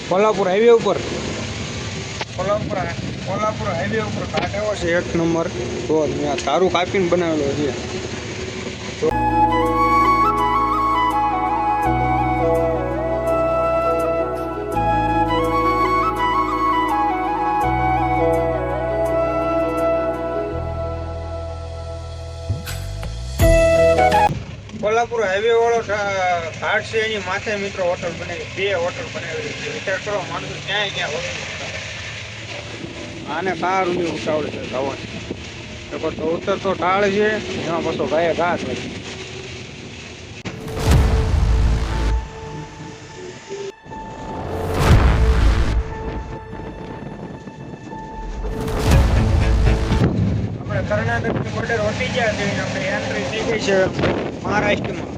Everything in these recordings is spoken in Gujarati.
કોલ્હાપુર હાઈવે ઉપર કોલ્હાપુર હાઈવે ઉપર ઘાટ આવ્યો છે એક નંબર. તો ત્યાં તારું કાપીને બનાવેલો છે. કોલ્હાપુર હાઈવે વાળો ઘાટ છે એની માથે મિત્રો હોટલ બનાવી, 2 હોટલ બનાવેલી છે. વિચાર કરો માણસો ક્યાંય ક્યાં હોટલ આને કાર ઊંધી ઉતાવળે છે જવાની. ઉત્તર તો ઢાળ છે એમાં પાછો ગાય ઘાસ હોય. આપણે કર્ણાટકની બોર્ડર ઓટી ગયા છે, આપણે એન્ટ્રી થઈ ગઈ છે મહારાષ્ટ્રમાં.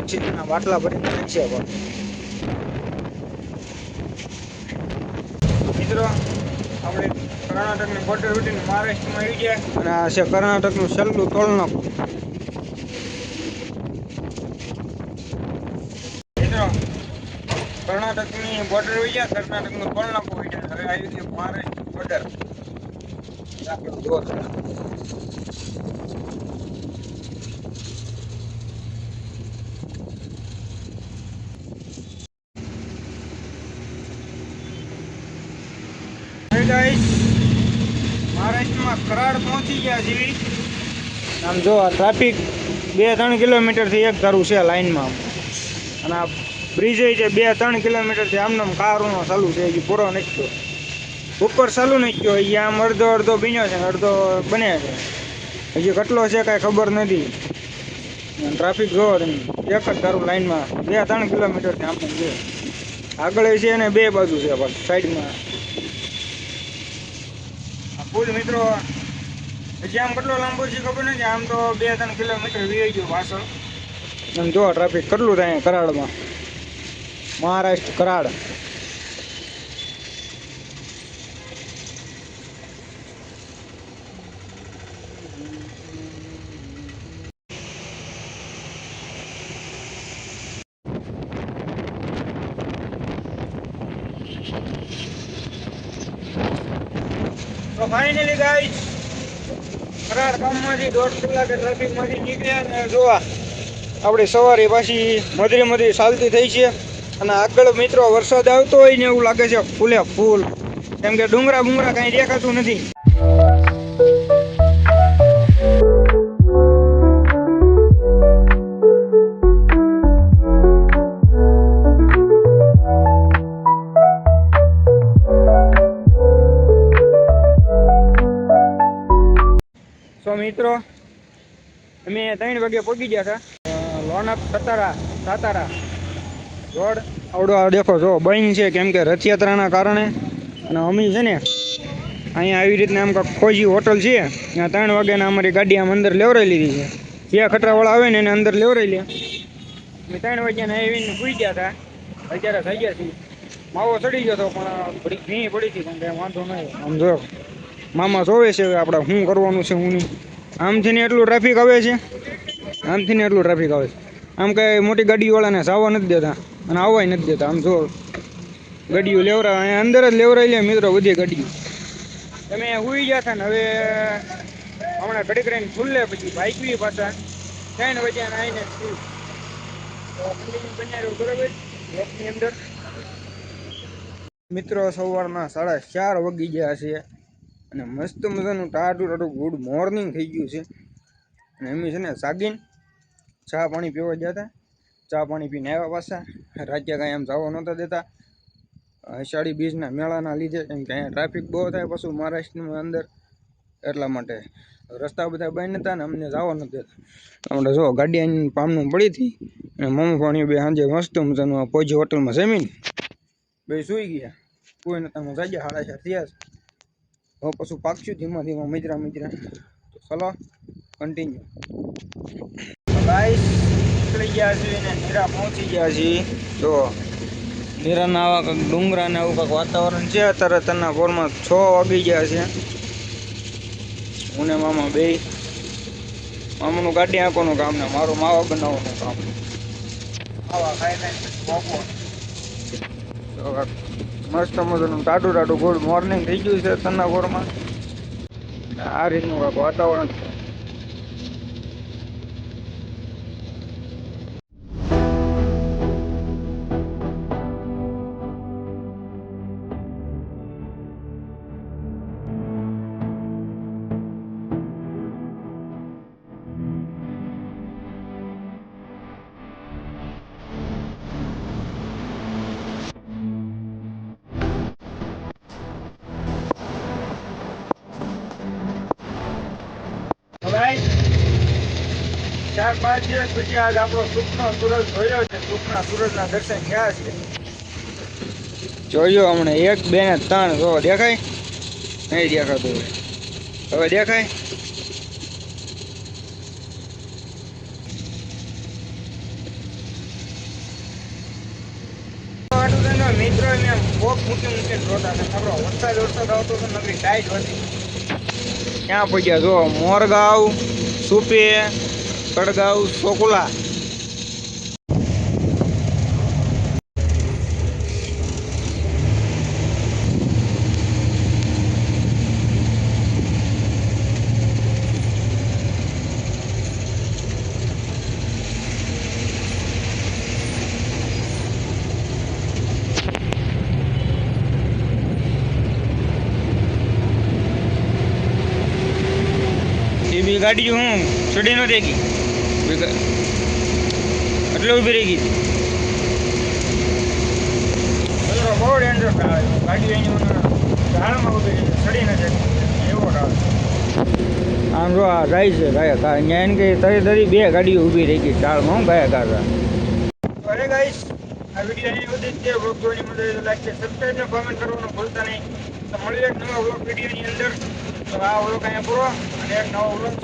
ચીનના બાટલા ભરીને છે મિત્રો. આપણે કર્ણાટકની બોર્ડર ઉઠીને મહારાષ્ટ્રમાં આવી ગયા અને આ છે કર્ણાટકનું છેલ્લું ટોલનાકું. મિત્રો કર્ણાટકની બોર્ડર આવી ગયા, કર્ણાટકનું ટોલનાકું આવી ગયા. હવે આવી ગયું મહારાષ્ટ્ર બોર્ડર. આપણું જોર મહારાષ્ટ્રમાં કરાડ પહોંચી ગયા જેવી. આમ જો આ ટ્રાફિક 2-3 કિલોમીટરથી એક ધારું છે લાઈનમાં. અને આ બ્રિજ છે 2-3 કિલોમીટરથી આમનામ કારોનો ચાલુ છે, હજી પૂરો નથી થયો. ઉપર ચાલુ નથી થયો, હજી આમ અડધો બીનો છે, અડધો બને છે. હજી કેટલો છે કાંઈ ખબર નથી. ટ્રાફિક જોવો તમે, એક જ ધારું લાઈનમાં 2-3 કિલોમીટરથી આમ છે. આગળ છે અને 2 બાજુ છે સાઈડમાં. પુલ મિત્રો હજી આમ કેટલો લાંબો છે ખબર નથી. આમ તો 2-3 કિલોમીટર વી ગયું પાછળ. આમ જો ટ્રાફિક કેટલું થાય કરાડમાં, મહારાષ્ટ્ર કરાડ. તો ફાઇનલી ગાઈસ કરાડ ગામમાંથી 1.5 કલાકે ટ્રાફિકમાંથી નીકળ્યા અને જોવા આપણી સવારી પાછી મધરી ચાલતી થઈ છે. અને આગળ મિત્રો વરસાદ આવતો હોય ને એવું લાગે છે ફૂલે ફૂલ, કેમ કે ડુંગરા કાંઈ દેખાતું નથી. મિત્રો અમે 3 વાગે પહોંચી ગયા હતા લોનાપ સાતારા રોડ. આવડો દેખો જો બંધ છે કેમ કે રથયાત્રાના કારણે. અને અમે છે ને અહીંયા આવી રીતના આમ કાંઈક ખોજી હોટલ છે, ત્યાં 3 વાગ્યાના અમારી ગાડી આમ અંદર લેવરાઈ લીધી છે. જે ખતરાવાળા આવે ને એને અંદર લેવરાઈ લે. અમે 3 વાગ્યાના આવીને સૂઈ ગયા હતા. અત્યારે થઈ ગયા છીએ. માવો ચડી ગયો હતો પણ ભીં પડી હતી, પણ કંઈ વાંધો નહીં. આમ જો મામા જોવે છે આપણે શું કરવાનું છે હું નહીં. આમથી ને એટલું ટ્રાફિક આવે છે, આમથી ને એટલું ટ્રાફિક આવે છે. આમ કાંઈ મોટી ગાડીવાળાને જવા નથી દેતા અને આવવાય નથી દેતા. આમ જો ગાડીઓ લેવરા અહીંયા અંદર જ લેવરાઈ લે મિત્રો બધી ગાડીઓ. તમે સુઈ ગયા હતા ને હવે હમણાં ઘડીક રહીને ખુલ્લે પછી બાઇક બી પાછા 3 વાગ્યાના આવીને બરાબર ની અંદર. મિત્રો સવારના 4:30 વાગી ગયા છે અને મસ્ત મજાનું ટાઢું ગુડ મોર્નિંગ થઈ ગયું છે. અને એમ છે ને સાગીને ચા પાણી પીવા ગયા હતા. ચા પાણી પીને આવ્યા પાછા. રાજ્ય કાંઈ આમ જવા નહોતા દેતા અષાઢી બીજના મેળાના લીધે, કેમ કે અહીંયા ટ્રાફિક બહુ થાય પાછું મહારાષ્ટ્રની અંદર, એટલા માટે રસ્તા બધા બંધ હતા ને અમને જવા નથી દેતા. આપણે જો ગાડી આવીને પામનું પડી હતી અને મમ્મી પાણી બે સાંજે મસ્ત મજાનું પોજી હોટલમાં જમીને બે સૂઈ ગયા. કોઈ નતા અમે જાગ્યા 4:30 થયા. હવે પછી પાકશું ધીમા મિત્રા. તો ચલો કન્ટિન્યુ ગાઈસ. નીકળી ગયા છીએ અને નીરા પહોંચી ગયા છીએ. જો નીરાના આવા કંઈક ડુંગરા ને આવું કંઈક વાતાવરણ છે. અત્યારે તના પોરમાં 6 વાગી ગયા છે. હું ને મામા બે મામાનું ગાડી આંકવાનું કામ ને મારું માવા બનાવવાનું કામ. માવા ખાઈ મસ્ત મજાનું ટાટું ટાટું ગુડ મોર્નિંગ થઈ ગયું છે તના પોરમાં. આ રીતનું કંઈક વાતાવરણ છે. ભાઈ 4-5 દિવસ પછી આજ આપણો સુખનો સૂરજ જોયો છે. સુખના સૂરજના દર્શન થયા છે. જોયો હમણાં 1, 2 ને 3 જો દેખાય નહીં દેખાતું. હવે દેખાય. મિત્રો મેં બોક મૂકીને જોતા હતા. વરસાદ આવતો તો નકરી ટાઈટ હતી. ક્યાં પૂગ્યા જો મોરગાંવ, સુપે, કડગાંવ, સોકુલા. બી ગાડી હું ચડી નહોતી ગઈ એટલે ઊભી રહી ગઈ. બહુ ડેન્જર ગાડી એની ઝાડમાં ઊભી રહી ચડી નથી એવો આવે. આમ જો આ જાય છે ગયા કાર અહીંયા એને કે તરી 2 ગાડીઓ ઊભી રહી ગઈ ઝાડમાં. હું ગયા કાર અરે ગાઈસ આ વિડીયો અહીં સુધી જ છે. વ્લોગ જોવાની મજા આવે તો લાઈક છે, સબસ્ક્રાઈબ ને કોમેન્ટ કરવાનું ભૂલતા નહીં. તો મળીએ એક નવા વ્લોગ વિડીયોની અંદર. તો આ વ્લોગ અહીંયા પૂરો અને એક નવો વ્લોગ